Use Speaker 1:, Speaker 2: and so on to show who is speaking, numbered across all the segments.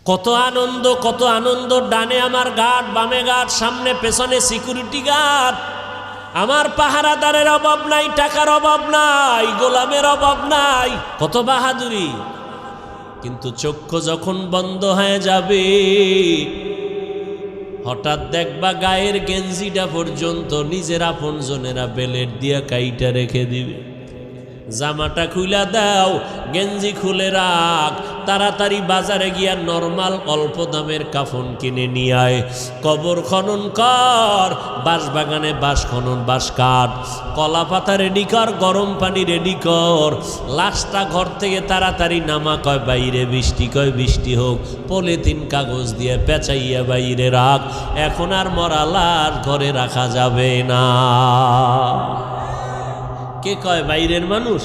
Speaker 1: কত আনন্দ। ডানে আমার গার্ড, বামে গার্ড, সামনে পেছনে সিকিউরিটি গার্ড। আমার পাহারাদারের অভাব নাই, টাকার অভাব নাই, গোলামের অভাব নাই, কত বাহাদুরি। কিন্তু চক্ষু যখন বন্ধ হয়ে যাবে, হঠাৎ দেখবা গায়ের গেঞ্জিটা পর্যন্ত নিজের আপনজনেরা বেলেট দিয়া কাইটা রেখে দিবে। জামাটা খুলে দাও, গেঞ্জি খুলে রাখ, তাড়াতাড়ি বাজারে গিয়া নরমাল অল্প দামের কাফন কিনে নিয়ে আয়। কবর খনন কর, বাঁশ বাগানে বাঁশ খনন, বাঁশ কাঠ, কলা পাতা রেডি কর, গরম পানি রেডি কর। লাশটা ঘর থেকে তাড়াতাড়ি নামা, কয় বাইরে বৃষ্টি, কয় বৃষ্টি হোক, পলিথিন কাগজ দিয়ে পেঁচাইয়া বাইরে রাখ। এখন আর মরা লাশ ঘরে রাখা যাবে না। কে কয় বাইরের মানুষ?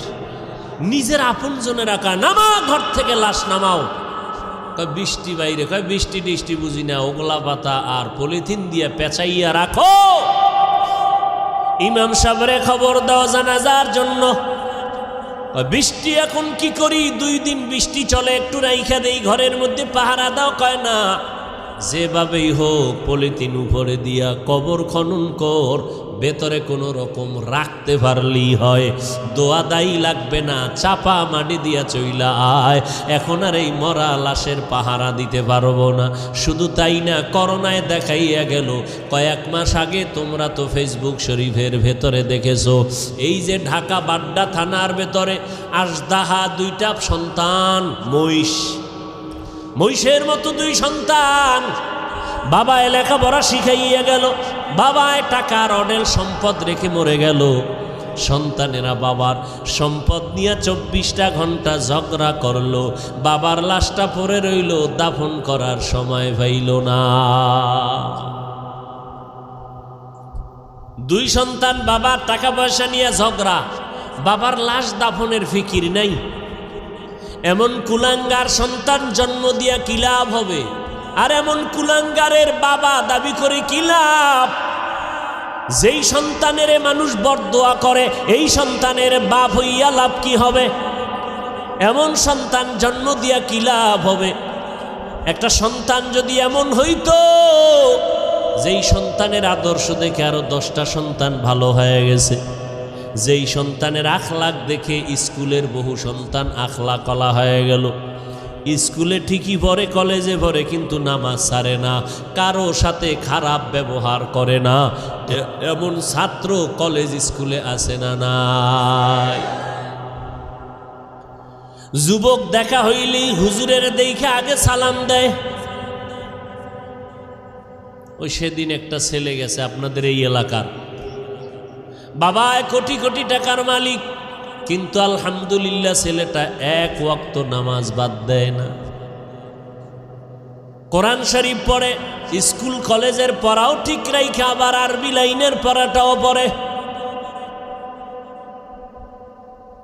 Speaker 1: নিজের আপনজনের রাখা, নামা ঘর থেকে লাশ নামাও। কয় বৃষ্টি বাইরে, কয় বৃষ্টি টিষ্টি বুঝি না, ওগলা পাতা আর পলিথিন দিয়ে পেঁচাইয়া রাখো। ইমাম সাহেবরে খবর দাও জানাজার জন্য। বৃষ্টি এখন কি করি, 2 দিন বৃষ্টি চলে, একটু রাইখা দেই ঘরের মধ্যে, পাহারা দাও। কয় না, যেভাবেই হোক পলিথিন উপরে দিয়া কবর খনন কর, ভেতরে কোনো রকম রাখতে পারলেই হয়। দোয়া দায়ী লাগবে না, চাপা মাটি দিয়া চইলা আয়। এখন আর এই মরা লাশের পাহারা দিতে পারবো না। শুধু তাই না, করোনায় দেখাইয়া গেল। কয়েক মাস আগে তোমরা তো ফেসবুক শরীফের ভেতরে দেখেছো, এই যে ঢাকা বাড্ডা থানার ভেতরে আজদাহা 2টা সন্তান, মহিষের মতো 2 সন্তান। বাবায় লেখাপড়া শিখাইয়া গেল, বাবায় টাকার অডেল সম্পদ রেখে মরে গেল। সন্তানেরা বাবার সম্পদ নিয়ে 24টা ঘন্টা ঝগড়া করলো। বাবার লাশটা পড়ে রইল, দাফন করার সময় পাইল না। 2 সন্তান, বাবার টাকা পয়সা নিয়ে ঝগড়া, বাবার লাশ দাফনের ফিকির নাই। এমন কুলাঙ্গার সন্তান জন্ম দিয়া কি লাভ হবে? আর এমন কুলাঙ্গারের বাবা দাবি করে কি লাভ? যেই সন্তানের মানুষ বরদোয়া করে, এই সন্তানের বাপ হইয়া লাভ কি হবে? এমন সন্তান জন্ম দিয়া কি লাভ হবে? একটা সন্তান যদি এমন হইতো, যেই সন্তানের আদর্শ দেখে আরো 10টা সন্তান ভালো হয়ে গেছে, যেই সন্তানের আখলাক দেখে স্কুলের বহু সন্তান আখলাক কলা হয়ে গেল। স্কুলে ঠিকই পড়ে, কলেজে পড়ে, কিন্তু নামাজ ছাড়ে না, কারো সাথে খারাপ ব্যবহার করে না। এমন ছাত্র কলেজ স্কুলে আছে না নাই? যুবক দেখা হইলেই হুজুরের দেখে আগে সালাম দেয়। ওই সেদিন একটা ছেলে গেছে আপনাদের এই এলাকার, বাবা কোটি কোটি টাকার মালিক, কিন্তু আলহামদুলিল্লাহ ছেলেটা 1 ওয়াক্ত নামাজ বাদ দেয় না। কোরআন শরীফ পড়ে, স্কুল কলেজের পড়াও ঠিক রাইখা আবার আরবি লাইনের পড়াটাও পড়ে।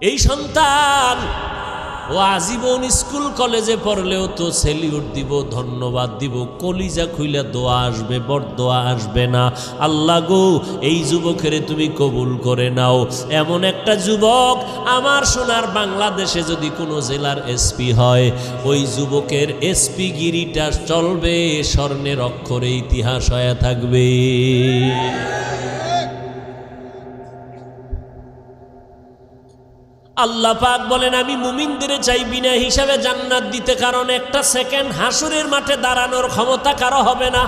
Speaker 1: এই সন্তান ও আজীবন স্কুল কলেজে পড়লেও তো সেলিউট দিব, ধন্যবাদ দিব, কলিজা খুইলা দোয়া আসবে, বরদোয়া আসবে না। আল্লাহ গো, এই যুবকের তুমি কবুল করে নাও। এমন একটা যুবক আমার সোনার বাংলাদেশে যদি কোনো জেলার এসপি হয়, ওই যুবকের এসপি গিরিটা চলবে, স্বর্ণের অক্ষরে ইতিহাস হয়ে থাকবে। আল্লাহ পাক বলেন, আমি মুমিনদের চাই বিনা হিসাবে জান্নাত দিতে, কারণ একটা সেকেন্ড হাসরের মাঠে দাঁড়ানোর ক্ষমতা কারো হবে না।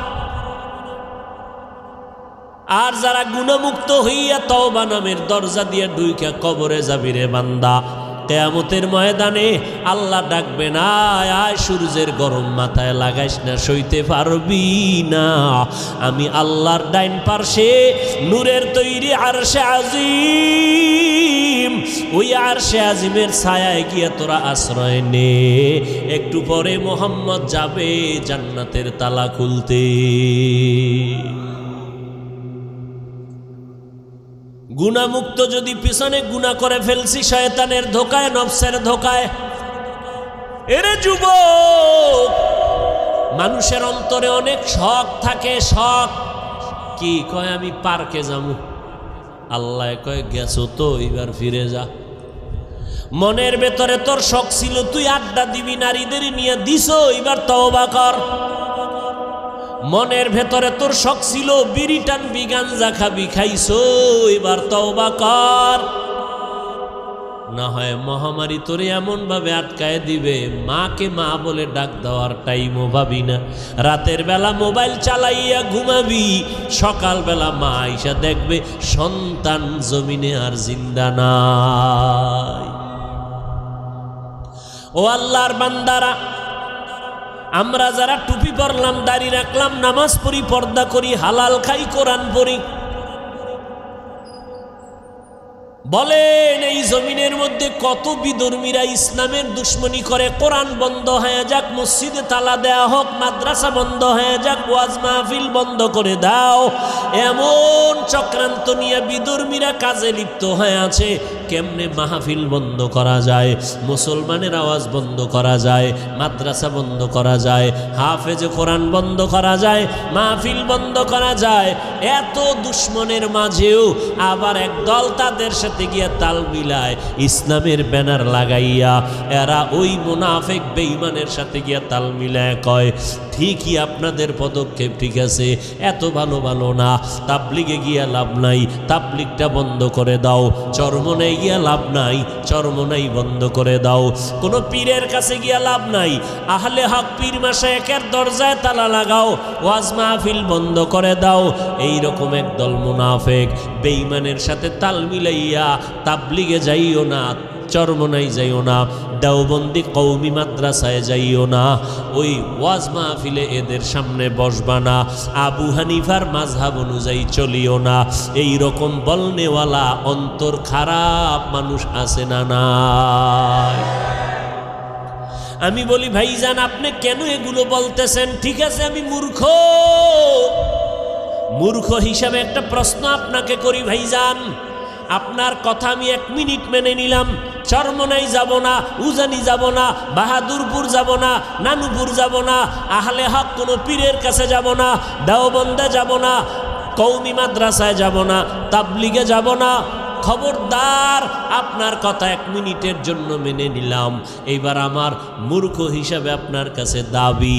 Speaker 1: আর যারা গুণমুক্ত হইয়া তওবা নামের দরজা দিয়ে ঢুইকা কবরে যাবি রে বান্দা, কিয়ামতের ময়দানে আল্লাহ ডাকবে না, আয় সূর্যের গরম মাথায় লাগাইস না, সইতে পারবি না। আমি আল্লাহর ডাইন পার্শ্বে নূরের তৈরি আরশে আজিম, ওই আরশে আজিমের ছায়ায় গিয়ে তোরা আশ্রয় নে। একটু পরে মোহাম্মদ যাবে জান্নাতের তালা খুলতে। গুনাহমুক্ত যদি পিছনে গুনাহ করে ফেলছি শয়তানের ধোকায়, নফসের ধোকায়। এরে যুবক, মানুষের অন্তরে অনেক শখ থাকে। শখ কি? কয় আমি পার্কে যাবো। আল্লাহ কয় গেছো তো, এবার ফিরে যা। মনের ভেতরে তোর শখ ছিল তুই আড্ডা দিবি, নারীদের নিয়ে দিস, এবার তওবা কর। মনের ভেতরে তোর শখ ছিল বিড়ি টানবি, গাঞ্জা খাবি, খাইছো, এবার তওবা কর। না হয় মহামারী তোরে এমন ভাবে আটকায় দিবে, মাকে মা বলে ডাক দেওয়ার টাইমও ভাবি না। রাতের বেলা মোবাইল চালাইয়া ঘুমাবি, সকাল বেলা মা আইসা দেখবে সন্তান জমিনে আর জিন্দা নাই। ও আল্লাহর বান্দারা, আমরা যারা টুপি পরলাম, দাড়ি রাখলাম, নামাজ পড়ি, পর্দা করি, হালাল খাই, কোরআন পড়ি, বলেন এই জমিনের মধ্যে কত বিধর্মীরা ইসলামের দুশ্মনী করে। কোরআন বন্ধ হয়ে যাক, মসজিদে তালা দেয়া হোক, মাদ্রাসা বন্ধ হয়ে যাক, ওয়াজ মাহফিল বন্ধ করে দাও, এমন চক্রান্ত নিয়ে বিধর্মীরা কাজে লিপ্ত হয়ে আছে। কেমনে মাহফিল বন্ধ করা যায়, মুসলমানের আওয়াজ বন্ধ করা যায়, মাদ্রাসা বন্ধ করা যায়, হাফেজে কোরআন বন্ধ করা যায়, মাহফিল বন্ধ করা যায়, এত দুশ্মনের মাঝেও আবার একদল তাদের সাথে গিয়া তাল মিলায়, ইসলামের ব্যানার লাগাইয়া এরা ওই মুনাফিক বেঈমানের সাথে গিয়া তাল মিলায় কয় ঠিকই আপনাদের পদক্ষেপ ঠিক আছে, এত ভালো ভালো না, তাবলিগে গিয়া লাভ নাই, তাবলিগটা বন্ধ করে দাও, চরমনাই গিয়া লাভ নাই, চরমনাই বন্ধ করে দাও, কোনো পীরের কাছে গিয়া লাভ নাই, আহলে হক পীর মাশায়েখের দরজায় তালা লাগাও, ওয়াজ মাহফিল বন্ধ করে দাও। এইরকম একদল মুনাফিক বেঈমানের সাথে তাল মিলাইয়া তাবলিগে যাইও না, চরমনাই যাইও না, দেওবন্দি কওমি মাদ্রাসায় যাইও না, ওই ওয়াজ মাহফিলে এদের সামনে বসবা না, আবু হানিফার মাযহাব অনুযায়ী চলিও না। এই রকম বলনেওয়ালা অন্তর খারাপ মানুষ আছে না নাই? আমি বলি ভাইজান আপনি কেন এগুলো বলতেছেন? ঠিক আছে আমি মূর্খ, মূর্খ হিসাবে একটা প্রশ্ন আপনাকে করি ভাইজান, আপনার কথা আমি 1 মিনিট মেনে নিলাম, চরমনাই যাব না, উজানি যাব না, বাহাদুরপুর যাব না, নানুপুর যাব না, আহলে হক কোনো পীরের কাছে যাব না, দেওবন্দে যাব না, কওমি মাদ্রাসায় যাব না, তাবলিগে যাব না। খবরদার, আপনার কথা 1 মিনিটের জন্য মেনে নিলাম, এইবার আমার মূর্খ হিসাবে আপনার কাছে দাবি,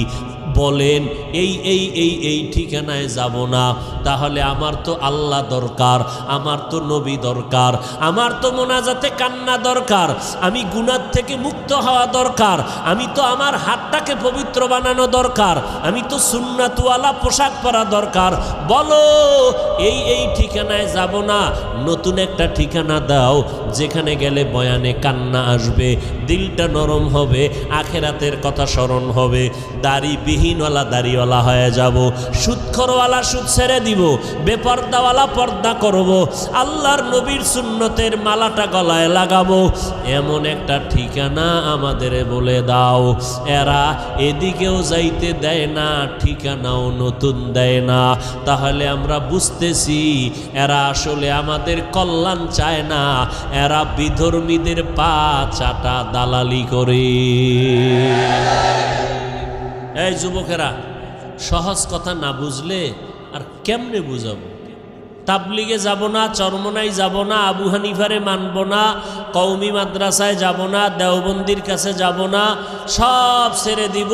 Speaker 1: বলেন এই এই এই এই ঠিকানায় যাব না, তাহলে আমার তো আল্লাহ দরকার, আমার তো নবী দরকার, আমার তো মোনাজাতে কান্না দরকার, আমি গুনাহ থেকে মুক্ত হওয়া দরকার, আমি তো আমার হাতটাকে পবিত্র বানানো দরকার, আমি তো সুন্নাতওয়ালা পোশাক পরা দরকার। বলো এই এই ঠিকানায় যাব না, নতুন একটা ঠিকানা দাও যেখানে গেলে বয়ানে কান্না আসবে, দিলটা নরম হবে, আখেরাতের কথা স্মরণ হবে, দাড়িবিহীনওয়ালা দাড়িওয়ালা হয়ে যাব, সুদখোরওয়ালা সুদ ছেড়ে দিব, বেপর্দাওয়ালা পর্দা করব, আল্লাহর নবীর সুন্নতের মালাটা গলায় লাগাবো, এমন একটা ঠিকানা আমাদের বলে দাও। এরা এদিকেও যাইতে দেয় না, ঠিকানাও নতুন দেয় না, তাহলে আমরা বুঝতেছি এরা আসলে আমাদের কল্যাণ চায় না, এরা বিধর্মীদের পা চাটা দালালি করে। এই যুবকেরা, সহজ কথা না বুঝলে আর কেমনে বুঝাবো? তাবলিগে যাব না, চরমনাই যাব না, আবু হানিফারে মানব না, কওমি মাদ্রাসায় যাব না, দেওবন্দির কাছে যাব না, সব ছেড়ে দিব।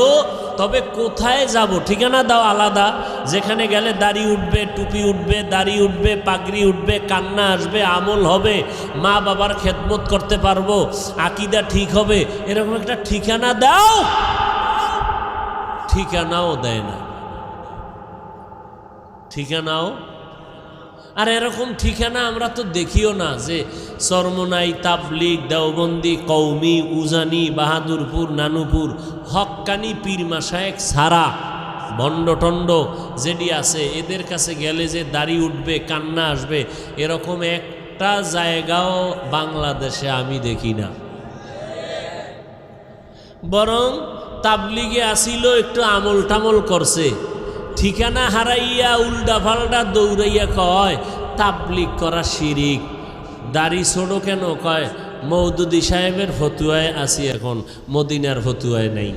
Speaker 1: তবে কোথায় যাব? ঠিকানা দাও আলাদা, যেখানে গেলে দাড়ি উঠবে, টুপি উঠবে, দাড়ি উঠবে, পাগড়ি উঠবে, কান্না আসবে, আমল হবে, মা বাবার খেদমত করতে পারবো, আকীদা ঠিক হবে, এরকম একটা ঠিকানা দাও। ঠিকানাও দেয় না, ঠিকানাও। আর এরকম ঠিকানা আমরা তো দেখিও না, যে চরমনাই, তাবলিগ, দেওবন্দি, কওমি, উজানি, বাহাদুরপুর, নানুপুর, হক্কানি পীর মাশায়েখ ছাড়া ভণ্ডটণ্ড যেটি আছে এদের কাছে গেলে যে দাড়ি উঠবে, কান্না আসবে, এরকম একটা জায়গাও বাংলাদেশে আমি দেখি না। বরং তাবলিগে আসিল, একটু আমল টামল করছে, ঠিকানা হারাইয়া উল্টা পাল্টা দৌড়াইয়া কয় তাবলিগ করা শিরিক। দাড়ি ছোড়ো কেন? কয় মওদুদি সাহেবের ফতুয়ায় আসি, এখন মদিনার ফতুয়ায় নাই।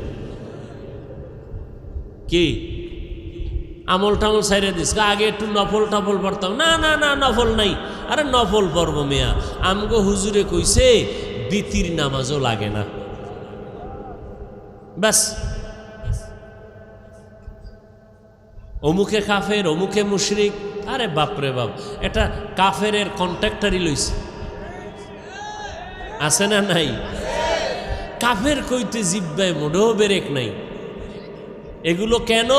Speaker 1: কি আমল টামল সাইরে দিস? আগে একটু নফল টফল পড়তাম। না না না, নফল নাই। আরে নফল পড়ব মিয়া, আমগো হুজুরে কইছে বিতির নামাজও লাগে না। ব্যাস, অমুকে কাফের, অমুকে মুশরিক। আরে বাপরে বাপ, এটা কাফেরের কন্ট্রাক্টারই লইছে, আছে না নাই? কাফের কইতে জিব্বায় মোটেও বেরেক নাই। এগুলো কেন?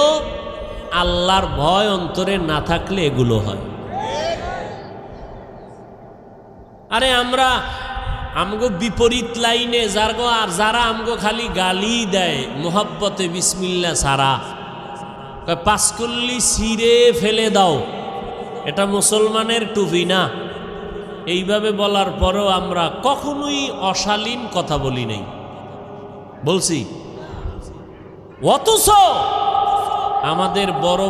Speaker 1: আল্লাহর ভয় অন্তরে না থাকলে এগুলো হয়। আরে আমরা আমগো বিপরীত লাইনে যারা আমগো খালি গালি দেয় মোহাব্বতে বিসমিল্লা সারা, পাঁচকল্লি ছিঁড়ে ফেলে দাও, এটা মুসলমানের টুপি না, এইভাবে বলার পরেও আমরা কখনোই অশালীন কথা বলি নাই, বলছি। অথচ আমাদের বড়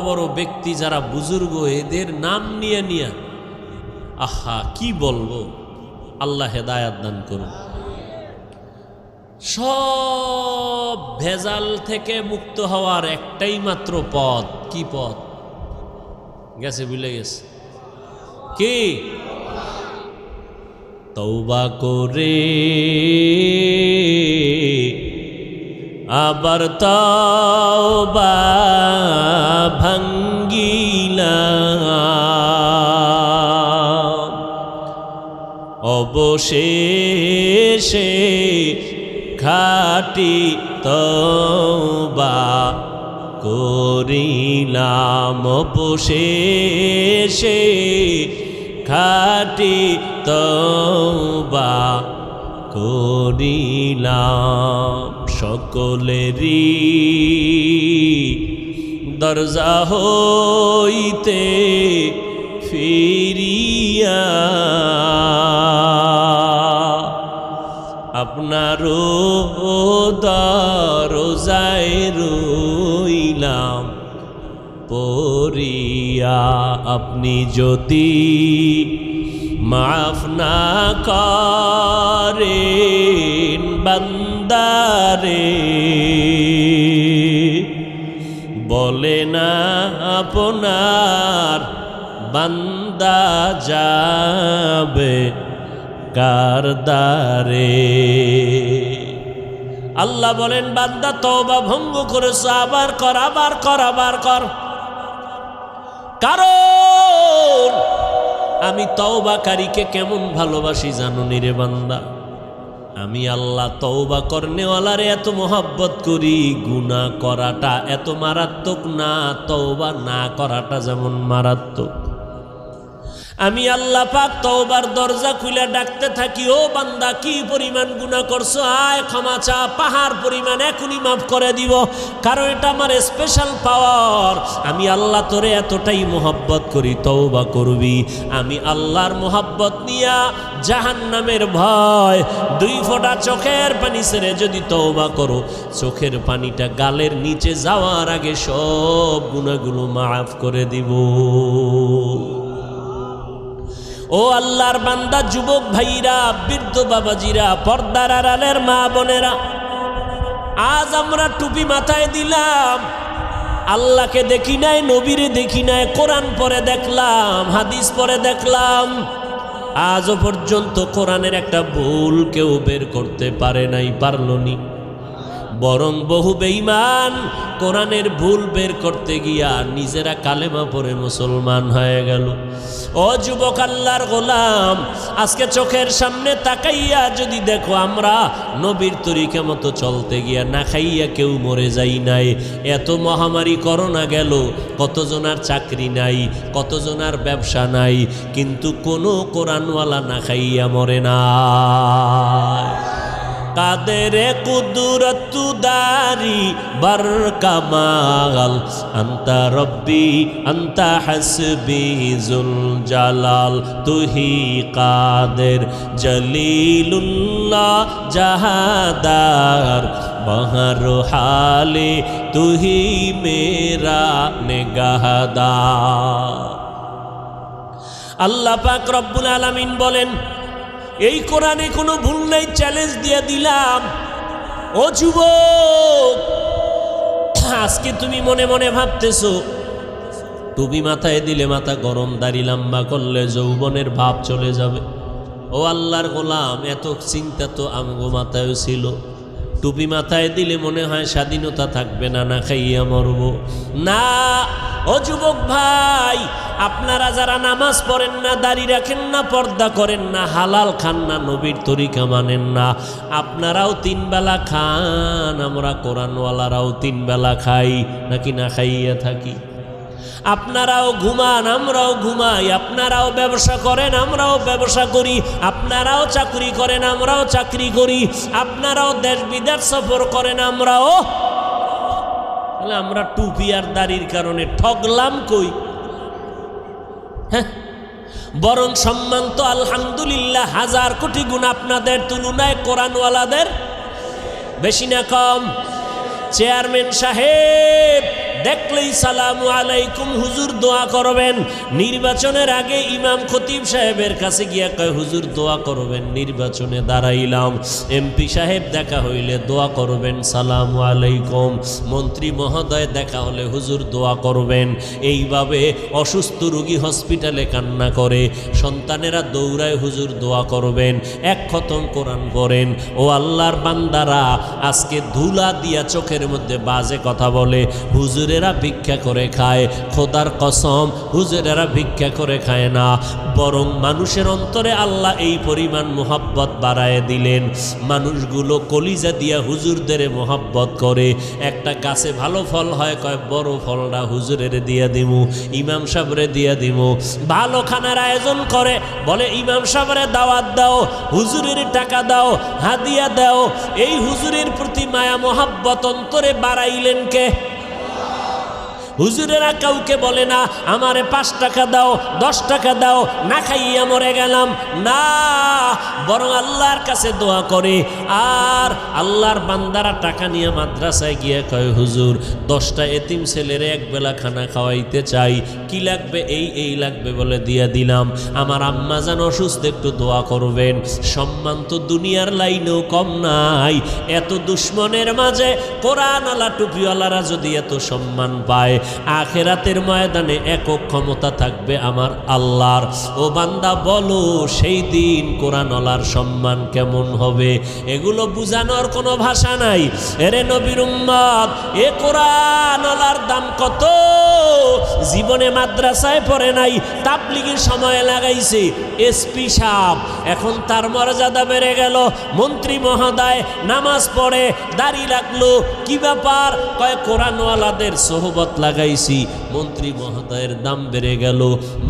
Speaker 1: বড় ব্যক্তি যারা বুজুর্গ, এদের নাম নিয়ে নিয়ে আহা কি বলবো, আল্লাহ হেদায়াত দান করুন। সব ভেজাল থেকে মুক্ত হওয়ার একটাই মাত্র পথ। কি পথ? গেছে, ভুলে গেছে কি? তওবা করে আবার তওবা ভাঙ্গিলাম, অবশেষে খাঁটি তওবা করিলাম, অবশেষে খাঁটি তওবা করিলাম। সকলেরই দরজা হইতে ফিরিয়া আপনারও দরজায় রইলাম পড়িয়া। আপনি যদি মাফ না করেন বান্দারে, বলে না আপনার বান্দা যাবে কার দ্বারে। আল্লাহ বলেন, বান্দা তওবা ভঙ্গ করেছ, আবার কর, আবার কর, আবার কর। কারণ আমি তওবাকারীকে কেমন ভালোবাসি জানো নি রে বান্দা? আমি আল্লাহ তওবা করনেওয়ালারে এত মোহাব্বত করি, গুনাহ করাটা এত মারাত্মক না, তওবা না করাটা যেমন মারাত্মক। আমি আল্লাহ পাক তওবার দরজা খুলে ডাকতে থাকি, ও বান্দা কি পরিমাণ গুনাহ করছো, আয় ক্ষমা চা, পাহাড় পরিমাণ এখনই মাফ করে দিব। কারণ এটা আমার স্পেশাল পাওয়ার। আমি আল্লাহ তোরে এতটাই মোহাব্বত করি, তওবা করবি। আমি আল্লাহর মোহাব্বত নিয়া জাহান্নামের ভয়, 2 ফোঁটা চোখের পানি ছেড়ে যদি তওবা করো, চোখের পানিটা গালের নিচে যাওয়ার আগে সব গুনাহগুলো মাফ করে দিব। ও আল্লাহর বান্দা, যুবক ভাইরা, বৃদ্ধ বাবাজিরা, পর্দার আড়ালের মা বোনেরা, আজ আমরা টুপি মাথায় দিলাম, আল্লাহকে দেখি নাই, নবীরে দেখি নাই, কোরআন পড়ে দেখলাম, হাদিস পড়ে দেখলাম, আজও পর্যন্ত কোরআনের একটা ভুল কেউ বের করতে পারে নাই, পারলনি। বরং বহু বেঈমান কোরআনের ভুল বের করতে গিয়া নিজেরা কালেমা পড়ে মুসলমান হয়ে গেল। ও যুবক, আল্লাহর গোলাম, আজকে চোখের সামনে তাকাইয়া যদি দেখো আমরা নবীর তরিকা মতো চলতে গিয়া না খাইয়া কেউ মরে যাই নাই। এত মহামারী করোনা গেল, কতজনার চাকরি নাই, কতজনার ব্যবসা নাই, কিন্তু কোনো কোরআনওয়ালা না খাইয়া মরে না। কাদেরে কুদরতু দারি বার কামাল, আন্তা রব্বি আন্তা হাসবি জুল জালাল, তুহি কাদের জলিলুল্লাহ জাহাদার, বহর হালে তুহি মেরা নেগাহদার। আল্লাহ পাক রব্বুল আলামিন বলেন, এই কোরআনে কোনো ভুল নাই, চ্যালেঞ্জ দিয়ে দিলাম। ও যুবক, আজকে তুমি মনে মনে ভাবতেছো টুপি মাথায় দিলে মাথা গরম, দাড়ি লম্বা করলে যৌবনের ভাব চলে যাবে। ও আল্লাহর গোলাম, এত চিন্তা তো আমগো মাথায় ছিল। টুপি মাথায় দিলে মনে হয় স্বাধীনতা থাকবে না, না খাইয়া মরব না। ও যুবক ভাই, আপনারা যারা নামাজ পড়েন না, দাড়ি রাখেন না, পর্দা করেন না, হালাল খান না, নবীর তরিকা মানেন না, আপনারাও 3 বেলা খান, আমরা কোরআনওয়ালারাও 3 বেলা খাই, নাকি না খাইয়া থাকি? আপনারাও ঘুমান, আমরাও ঘুমাই, আপনারাও ব্যবসা করেন, আমরাও ব্যবসা করি, আপনারাও চাকরি করেন, আমরাও চাকরি করি, আপনারাও দেশ বিদেশ সফর করেন, আমরাও। তাহলে আমরা টুপি আর দাড়ির কারণে ঠগলাম কই? হ্যাঁ, বরং সম্মান তো আলহামদুলিল্লাহ 1000 কোটি গুণ আপনাদের তুলনায় কোরআনওয়ালাদের বেশি না কম? চেয়ারম্যান সাহেব দেখলেই সালামু আলাইকুম হুজুর দোয়া করবেন। নির্বাচনের আগে ইমাম খতিব সাহেবের কাছে গিয়া কয় হুজুর দোয়া করবেন, নির্বাচনে দাঁড়াইলাম। এমপি সাহেব দেখা হইলে দোয়া করবেন, সালামু আলাইকুম। মন্ত্রী মহোদয় দেখা হলে হুজুর দোয়া করবেন। এইভাবে অসুস্থ রোগী হসপিটালে কান্না করে, সন্তানেরা দৌড়ায় হুজুর দোয়া করবেন। 1 খতম কোরআন পড়েন। ও আল্লাহর বান্দারা, আজকে ধুলা দিয়া চোখের মধ্যে বাজে কথা বলে, হুজুরেরা ভিক্ষা করে খায়। খোদার কসম, হুজুরেরা ভিক্ষা করে খায় না, বরং মানুষের অন্তরে আল্লাহ এই পরিমাণ মোহাব্বত বাড়ায় দিলেন, মানুষগুলো কলিজা দিয়া হুজুরদের মোহাব্বত করে। একটা গাছে ভালো ফল হয়, কয় বড় ফলটা হুজুরের দিয়া দিমু, ইমাম সাহেবরে দিয়া দিমু। ভালো খানার আয়োজন করে, বলে ইমাম সাহেবরে দাওয়াত দাও, হুজুরের টাকা দাও, হাদিয়া দাও। এই হুজুরের প্রতি মায়া মোহাব্বত অন্তরে বাড়াইলেন কে? হুজুরেরা কাউকে বলে না আমারে 5 টাকা দাও, 10 টাকা দাও, না খাইয়া মরে গেলাম, না, বরং আল্লাহর কাছে দোয়া করে। আর আল্লাহর বান্দারা টাকা নিয়ে মাদ্রাসায় গিয়ে কয় হুজুর 10টা এতিম ছেলের 1 বেলা খানা খাওয়াইতে চাই, কি লাগবে? এই লাগবে বলে দিয়া দিলাম। আমার আম্মা জান অসুস্থ, একটু দোয়া করবেন। সম্মান তো দুনিয়ার লাইনেও কম নাই। এত দুশ্মনের মাঝে কোরআনওয়ালা টুপিওয়ালারা যদি এত সম্মান পায়, আখেরাতের ময়দানে একক ক্ষমতা থাকবে আমার আল্লাহর। ও বান্দা বলো, সেই দিন কোরআনওয়ালার সম্মান কেমন হবে? এগুলো বুঝানোর কোনো ভাষা নাই। এরে নবীর উম্মত, এ কোরআনওয়ালার দাম কত? জীবনে মাদ্রাসায় পড়ে নাই, তাবলীগের সময় লাগাইছে। এসপি সাহেব এখন তার মর্যাদা বেড়ে গেল, মন্ত্রী মহোদয় নামাজ পড়ে, দাড়ি রাখলো, কি ব্যাপার? কয় কোরআনওয়ালাদের সোহবত লাগাইছি, মন্ত্রী মহোদয়ের দাম বেড়ে গেল,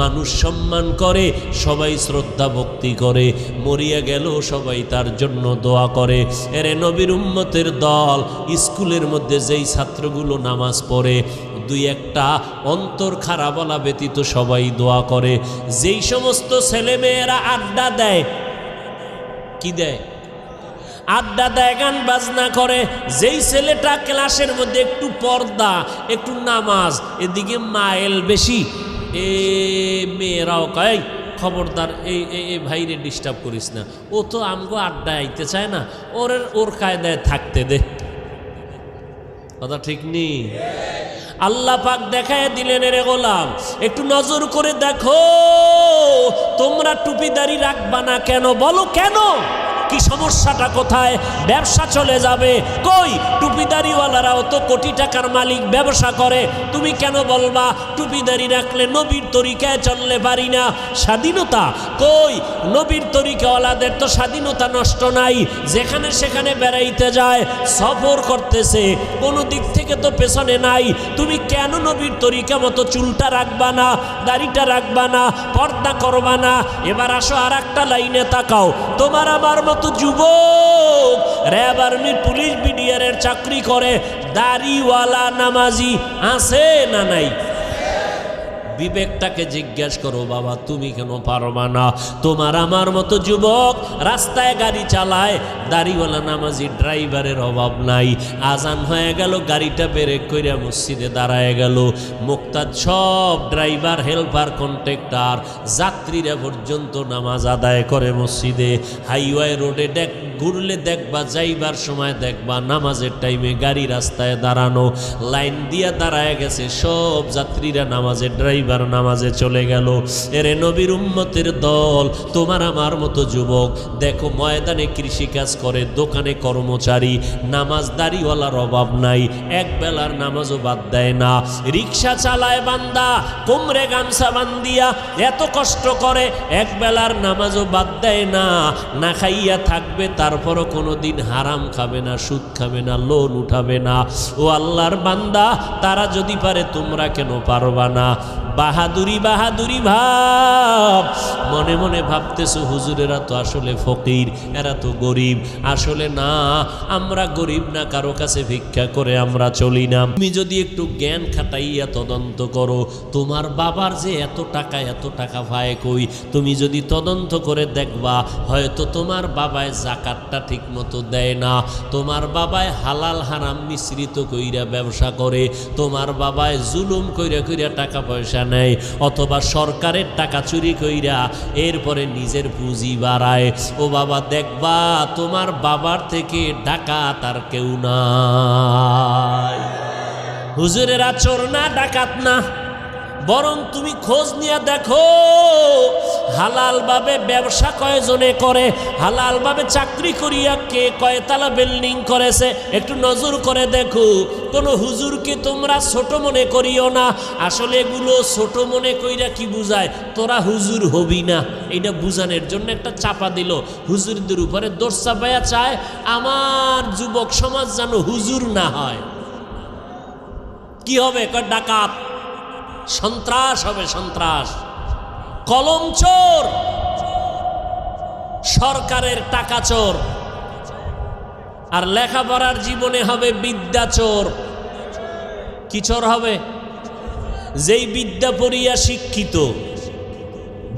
Speaker 1: মানুষ সম্মান করে, সবাই শ্রদ্ধা ভক্তি করে, মরিয়া গেল সবাই তার জন্য দোয়া করে। এরে নবীর উম্মতের দল, স্কুলের মধ্যে যেই ছাত্রগুলো নামাজ পড়ে, 2-1টা অন্তর খারাপ বলা ব্যতীত সবাই দোয়া করে। যেই সমস্ত ছেলেমেয়েরা আড্ডা দেয়, কি দেয়? আড্ডা দেয়, গান বাজনা করে। যেই ছেলেটা ক্লাসের মধ্যে একটু পর্দা, একটু নামাজ, এদিকে মাইল বেশি, এ মেয়েরাও কয় খবরদার এই ভাইরে ডিস্টার্ব করিস না, ও তো আমগো আড্ডায় আইতে চায় না, ওর কায়দায় থাকতে দে। কথা ঠিক নেই? আল্লাহ পাক দেখায় দিলেন, রে গোলাম একটু নজর করে দেখো, তোমরা টুপিদারি রাখবা না কেন? বলো কেন? কি সমস্যাটা কোথায়? ব্যবসা চলে যাবে। কই, টুপিদারিওয়ালারাও তো কোটি টাকার মালিক, ব্যবসা করে। তুমি কেন বলবা টুপিদারি রাখলে নবীর তরিকায় চললে পারি না? স্বাধীনতা কই? নবীর তরিকাওয়ালাদের তো স্বাধীনতা নষ্ট নাই, যেখানে সেখানে বেড়াইতে যায়, সফর করতেছে, কোনো দিক থেকে তো পেছনে নাই। তুমি কেন নবীর তরিকা মতো চুলটা রাখবা না, দাড়িটা রাখবা না, পর্দা করবা না? এবার আসো আর একটা লাইনে তাকাও। তোমার আমার মতো যুবক র্যাব, আর্মি, পুলিশ, বিডিআরের চাকরি করে, দাড়িওয়ালা নামাজি আছে না নাই? বিবেকটাকে জিজ্ঞেস করো, বাবা তুমি কেন পারবা না? তোমার আমার মতো যুবক রাস্তায় গাড়ি চালায়, দাড়িওয়ালা নামাজি ড্রাইভারের অভাব নাই। আজান হয়ে গেল, গাড়িটা ব্রেক কইরা মসজিদে দাঁড়ায় গেল, মুক্তাদ সব ড্রাইভার, হেল্পার, কন্ট্রাক্টর, যাত্রীরা পর্যন্ত নামাজ আদায় করে মসজিদে। হাইওয়ে রোডে ঘুরলে দেখবা, যাইবার সময় দেখবা নামাজের টাইমে গাড়ি রাস্তায় দাঁড়ানো, লাইন দিয়া দাঁড়ায় গেছে, সব যাত্রীরা নামাজের, ড্রাইভার নামাজে চলে গেল। এরে নবীর উম্মতের দল, তোমার আমার মতো যুবক দেখো, ময়দানে কৃষিকাজ করে, দোকানে কর্মচারী, নামাজদারিওয়ালার অভাব নাই, এক বেলার নামাজও বাদ দেয় না। রিক্সা চালায় বান্দা, কোমরে গামছা বান্দিয়া এত কষ্ট করে, এক বেলার নামাজও বাদ দেয় না। না খাইয়া থাকবে, তারপরও কোনোদিন হারাম খাবে না, সুদ খাবে না, লোন উঠাবে না। ও আল্লাহর বান্দা, তারা যদি পারে তোমরা কেন পারবা না? বাহাদুরি বাহাদুরি ভাব, মনে মনে ভাবতেছো হুজুরেরা তো আসলে ফকির, এরা তো গরিব। আসলে না, আমরা গরিব না, কারো কাছে ভিক্ষা করে আমরা চলি না। তুমি যদি একটু জ্ঞান খাটাইয়া তদন্ত করো, তোমার বাবার যে এত টাকা পায় কই, তুমি যদি তদন্ত করে দেখবা, হয়তো তোমার বাবায় জাকাতটা ঠিক মতো দেয় না, তোমার বাবায় হালাল হারাম মিশ্রিত কইরা ব্যবসা করে, তোমার বাবায় জুলুম কইরা কইরা টাকা পয়সা নেয়, অথবা সরকারের টাকা চুরি কইরা এরপরে নিজের পুঁজি বাড়ায়। ও বাবা, দেখবা তোমার বাবার থেকে ডাকাত আর কেউ নাই। হুজুরেরা চোর না, ডাকাত না, বরং তুমি খোঁজ নিয়ে দেখো হালালভাবে ব্যবসা কয়জনে করে, হালালভাবে চাকরি করিয়া কে কয়তলা বিল্ডিং করেছে, একটু নজর করে দেখো। কোনো হুজুরকে তোমরা ছোট মনে করিও না। আসলে এগুলো ছোট মনে কইরা কি বুঝায়, তোরা হুজুর হবি না, এটা বুঝানোর জন্য একটা চাপা দিল। হুজুরদের উপরে দোষ চাপাইয়া চায় আমার যুবক সমাজ যেন হুজুর না হয়। কি হবে? ডাকাত, সন্ত্রাস হবে, সন্ত্রাস, কলম চোর, সরকারের টাকা চোর, আর লেখাপড়ার জীবনে হবে বিদ্যা চোর। কি চোর হবে? যেই বিদ্যা পড়িয়া শিক্ষিত,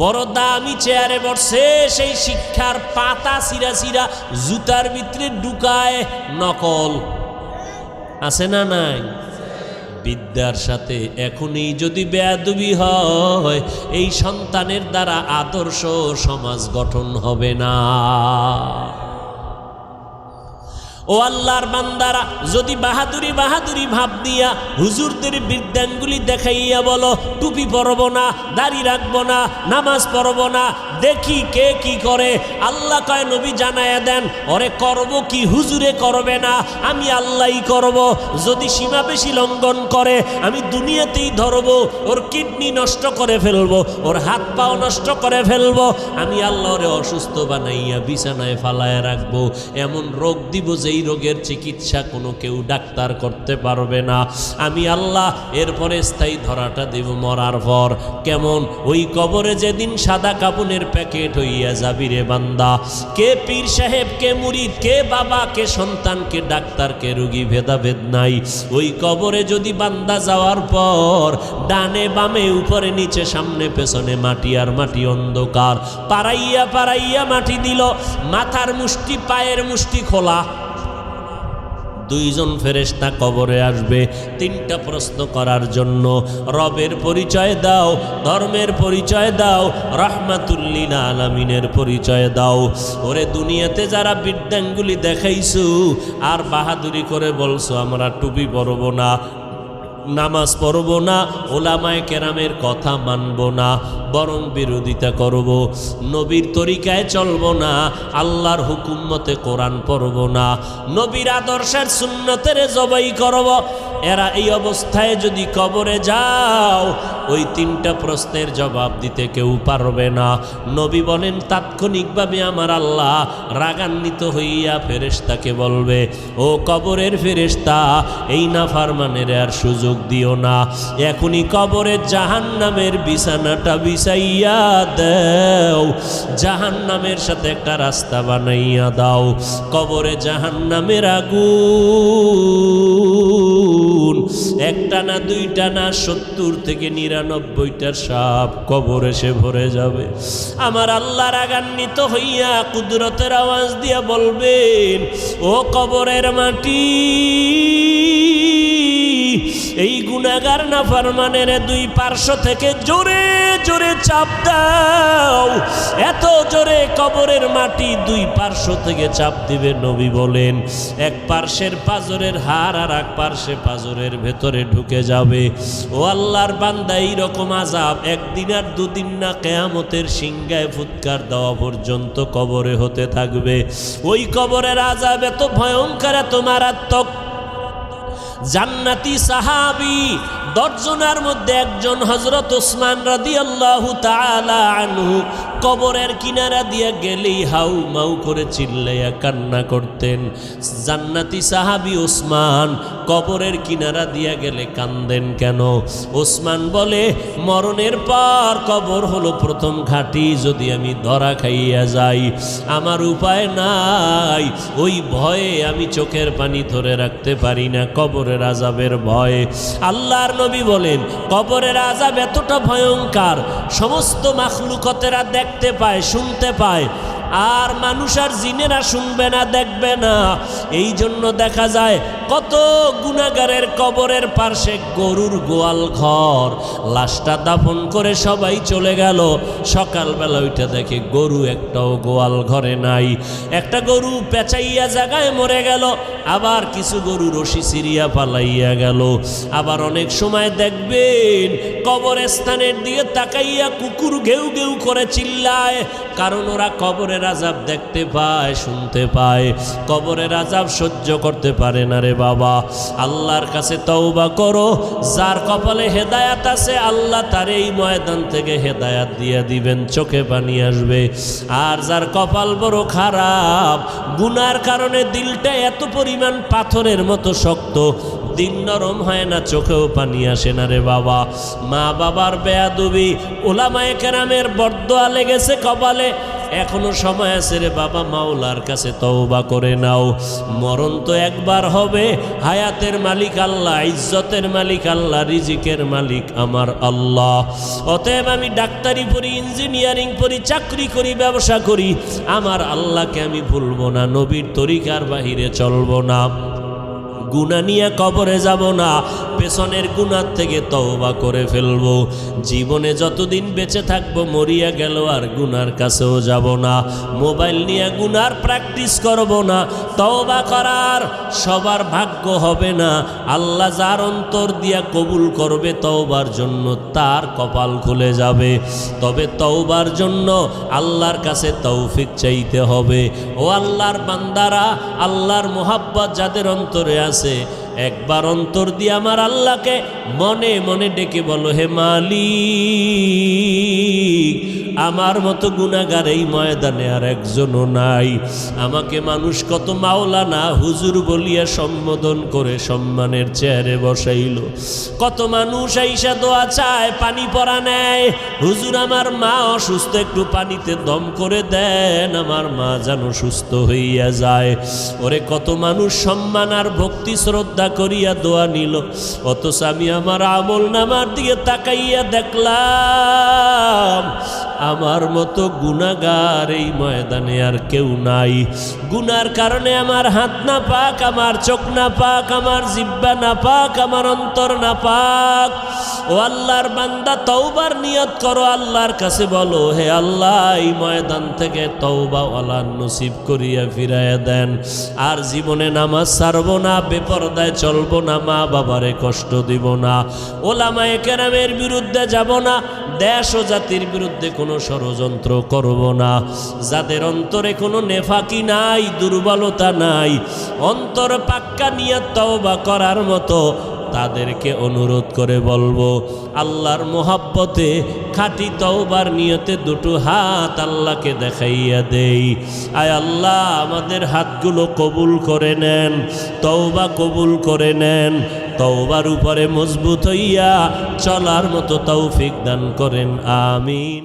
Speaker 1: বড় দামি চেয়ারে বসে, সেই শিক্ষার পাতা সিরা সিরা জুতার ভিতরে ঢুকায় নকল। আছে না নাই? বিদ্যার সাথে এখনই যদি বেয়াদবি হয়, এই সন্তানের দ্বারা আদর্শ সমাজ গঠন হবে না। ও আল্লাহর বান্দারা, যদি বাহাদুরি বাহাদুরি ভাব দিয়া হুজুরদের বিদ্যানগুলি দেখাইয়া বলো টুপি পরব না, দাড়ি রাখবো না, নামাজ পড়ব না, দেখি কে কি করে, আল্লাহ কয় নবী জানায়া দেন, ওরে করব কি হুজুরে করবে না, আমি আল্লাহই করব। যদি সীমা বেশি লঙ্ঘন করে, আমি দুনিয়াতেই ধরবো, ওর কিডনি নষ্ট করে ফেলবো, ওর হাত পাও নষ্ট করে ফেলবো, আমি আল্লাহ ওরে অসুস্থ বানাইয়া বিছানায় ফালায় রাখবো, এমন রোগ দিব যেই রোগের চিকিৎসা কোনো কেউ ডাক্তার করতে পারবে না, আমি আল্লাহ। এরপরে স্থায়ী ধরাটা দেব মরার পর। কেমন? ওই কবরে যেদিন সাদা কাপনের প্যাকেট হইয়া যাবি রে বান্দা, কে পীর সাহেব, কে মুরিদ, কে বাবা, কে সন্তান, কে ডাক্তার, কে রোগী, ভেদাভেদ নাই। ওই কবরে যদি বান্দা যাওয়ার পর ডানে বামে উপরে নিচে সামনে পেছনে মাটি আর মাটি, অন্ধকার, পাড়াইয়া পাড়াইয়া মাটি দিল, মাথার মুষ্টি পায়ের মুষ্টি খোলা, দুইজন ফেরেশতা কবরে আসবে তিনটা প্রশ্ন করার জন্য। রবের পরিচয় দাও, ধর্মের পরিচয় দাও, রাহমাতুল লিল আলামিনের পরিচয় দাও। ওরে দুনিয়াতে যারা বিদ্যাঙ্গুলি দেখাইছো আর বাহাদুরি করে বলছো আমরা টুপি পরব না, নামাজ পড়ব না, ওলামায়ে কেরামের কথা মানব না, বরং বিরোধিতা করব, নবীর তরিকায় চলব না, আল্লাহর হুকুম মতে কোরআন পড়ব না, নবীর আদর্শের সুন্নতের জবাই করব, এরা এই অবস্থায় যদি কবরে যাও, ওই তিনটা প্রশ্নের জবাব দিতে কেউ পারবে না। নবী বলেন তাৎক্ষণিকভাবে আমার আল্লাহ রাগান্বিত হইয়া ফেরেশতাকে বলবে, ও কবরের ফেরেশতা, এই নাফরমানের আর সুযোগ দিও না, এখনই কবরে জাহান্নামের বিছানাটা বিছাইয়া দাও, জাহান্নামের সাথে একটা রাস্তা বানাইয়া দাও, কবরে জাহান্নামের আগুন একটা না দুইটা না 70 থেকে 99টা সাপ কবর এসে ভরে যাবে। আমার আল্লাহ রাগান্বিত হইয়া কুদরতের আওয়াজ দিয়া বলবেন, ও কবরের মাটি, এই গুনাহগার নাফরমানের দুই পার্শ্ব থেকে জোরে জোরে চাপ দাও। এত জোরে কবরের মাটি দুই পার্শ্ব থেকে চাপ দিবে, নবী বলেন এক পার্শ্বের পাঁজরের হাড় আর এক পার্শ্বে পাঁজরের ভেতরে ঢুকে যাবে। ও আল্লাহর বান্দা, এইরকম আযাব একদিন আর দুদিন না, কিয়ামতের সিংহায় ফুৎকার দেওয়া পর্যন্ত কবরে হতে থাকবে। ওই কবরের আযাব এত ভয়ঙ্কর, এত মারাত্মক। জান্নাতি সাহাবী 10 জনের মধ্যে একজন হযরত ওসমান রাদিয়াল্লাহু তাআলা আনহু কবরের কিনারা দিয়ে গেলেই হাউ মাউ করে চিল্লাইয়া কান্না করতেন। জান্নাতি সাহাবী ওসমান কবরের কিনারা দিয়ে গেলে কান্দেন কেন? ওসমান বলে, মরণের পর কবর হলো প্রথম ঘাঁটি, যদি আমি ধরা খাইয়া যাই আমার উপায় নাই। ওই ভয়ে আমি চোখের পানি ধরে রাখতে পারি না, কবরের আযাবের ভয়ে। আল্লাহর নবী বলেন কবরের আযাব এতটা ভয়ঙ্কর, সমস্ত মাখলুকতেরা দেখতে পায়, শুনতে পায়, আর মানুষ আর জিনেরা শুনবে না, দেখবে না। এই জন্য দেখা যায় কত গুনাহগারের কবরের পাশে গরুর গোয়াল ঘর, লাশটা দাফন করে সবাই চলে গেল, সকালবেলা ওইটা দেখে গরু একটাও গোয়াল ঘরে নাই। একটা গরু পেঁচাইয়া জায়গায় মরে গেল, আবার কিছু গরু রশি সিরিয়া পালাইয়া গেল। আবার অনেক সময় দেখবেন কবরস্থানের দিকে তাকাইয়া কুকুর ঘেউ ঘেউ করে চিল্লায়, কারণ ওরা কবরের আযাব দেখতে পায়, শুনতে পায়, কবরের আযাব সহ্য করতে পারে না রে বাবা। আল্লাহর কাছে তওবা করো। যার কপালে হেদায়াত আছে আল্লাহ তার এই ময়দান থেকে হেদায়াত দিয়ে দিবেন, চোখে পানি আসবে। আর যার কপাল বড় খারাপ, গুনার কারণে দিলটা এত পরিমাণ পাথরের মতো শক্ত, দিন নরম হয় না, চোখেও পানি আসে না রে বাবা। মা বাবার বেয়াদবি, ওলামায়ে কেরামের বরদোয়া লেগেছে কপালে, এখনো সময় আছে রে বাবা, মাওলার কাছে তওবা করে নাও। মরণ তো একবার হবে, হায়াতের মালিক আল্লাহ, ইজ্জতের মালিক আল্লাহ, রিজিকের মালিক আমার আল্লাহ। অতএব আমি ডাক্তারি পড়ি, ইঞ্জিনিয়ারিং পড়ি, চাকরি করি, ব্যবসা করি, আমার আল্লাহকে আমি ভুলবো না, নবীর তরিকার বাহিরে চলবো না, গুনাহ নিয়ে কবরে যাব না, পেছনের গুনাহ থেকে তওবা করে ফেলবো। জীবনে যতদিন বেঁচে থাকবো, মরিয়া গেল আর গুনার কাছেও যাব না। মোবাইল নিয়ে গুনার প্র্যাকটিস করব না। তওবা করার সবার ভাগ্য হবে না। আল্লাহ যার অন্তর দিয়া কবুল করবে তওবার জন্য, তার কপাল খুলে যাবে। তবে তওবার জন্য আল্লাহর কাছে তৌফিক চাইতে হবে। ও আল্লাহর বান্দারা, আল্লাহর মোহাব্বত যাদের অন্তরে আছে, একবার অন্তর দিয়ে আমার আল্লাহকে মনে মনে ডেকে বলো, হে মালিক, আমার মতো গুনাহগার এই ময়দানে আর একজনও নাই। আমাকে মানুষ কত মাওলানা হুজুর বলিয়া সম্বোধন করে সম্মানের চেয়ারে বসাইল। কত মানুষ আইসা দোয়া চায়, পানি পরা নেয়, হুজুর আমার মা অসুস্থ, একটু পানিতে দম করে দেন, আমার মা যেন সুস্থ হইয়া যায়। ওরে কত মানুষ সম্মান আর ভক্তি শ্রদ্ধা করিয়া দোয়া নিল, অথচ আমি আমার আমল নামার দিকে তাকাইয়া দেখলাম আমার মতো গুনাহগার এই ময়দানে আর কেউ নাই। গুনার কারণে আমার হাত না পাক, আমার চোখ না পাক, আমার জিহ্বা না পাক, আমার অন্তর না পাক। ও আল্লাহর বান্দা, তওবার নিয়ত করো, আল্লাহর কাছে বলো, হে আল্লাহ, এই ময়দান থেকে তওবা ওয়ালা নসিব করিয়া ফিরাইয়া দেন। আর জীবনে নামাজ ছাড়বো না, বেপরদায় চলবো না, মা বাবারে কষ্ট দিব না, ওলামায়ে কেরামের বিরুদ্ধে যাব না, দেশ ও জাতির বিরুদ্ধে কোনো ষড়যন্ত্র করব না। যাদের অন্তরে কোনো নেফাকি নাই, দুর্বলতা নাই, অন্তর পাক্কা নিয়ত তওবা করার মতো, তাদেরকে অনুরোধ করে বলবো, আল্লাহর মোহাব্বতে খাঁটি তওবার নিয়তে দুটো হাত আল্লাহকে দেখাইয়া দেই। আয় আল্লাহ, আমাদের হাতগুলো কবুল করে নেন, তওবা কবুল করে নেন, তওবার উপরে মজবুত হইয়া চলার মতো তৌফিক দান করেন, আমিন।